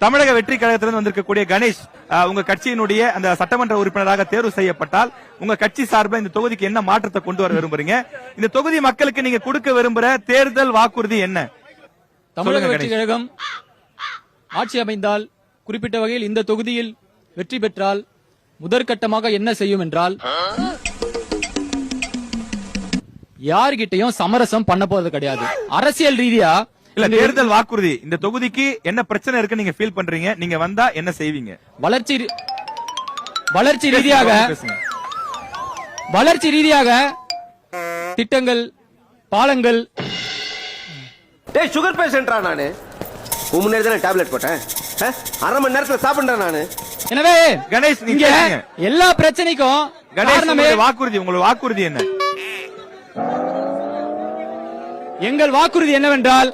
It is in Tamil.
தமிழக வெற்றி கழகத்திலிருந்து வந்திருக்கக்கூடிய கணேஷ், உங்க கட்சியினுடைய அந்த சட்டமன்ற உறுப்பினராக தேர்வு செய்யப்பட்டால் உங்க கட்சி சார்பில் இந்த தொகுதிக்கு என்ன மாற்றத்தை கொண்டு வர விரும்புறீங்க? இந்த தொகுதி மக்களுக்கு நீங்க கொடுக்க விரும்புற தேர்தல் வாக்குறுதி என்ன? தமிழக வெற்றி கழகம் ஆட்சி அமைந்தால் குறிப்பிட்ட வகையில் இந்த தொகுதியில் வெற்றி பெற்றால் முதற்கட்டமாக என்ன செய்யும் என்றால், யார்கிட்டையும் சமரசம் பண்ண போறது கிடையாது. அரசியல் ரீதியா இல்ல, தேர்தல் வாக்குறுதி இந்த தொகுதிக்கு என்ன பிரச்சனை இருக்கு நீங்க ஃபீல் பண்றீங்க? நீங்க வந்தா என்ன செய்வீங்க? வளர்ச்சி ரீதியாக திட்டங்கள், பாலங்கள். டேய், சுகர் பேஷண்டா நானு. 3 மணி நேரத்துல டேப்லெட் போட்டேன், 1/2 மணி நேரத்துல சாப்பிடுறேன் நானு. எனவே கணேஷ், நீங்க எல்லா பிரச்சனைக்கும் வாக்குறுதி, உங்களோட வாக்குறுதி என்ன? எங்கள் வாக்குறுதி என்னவென்றால்,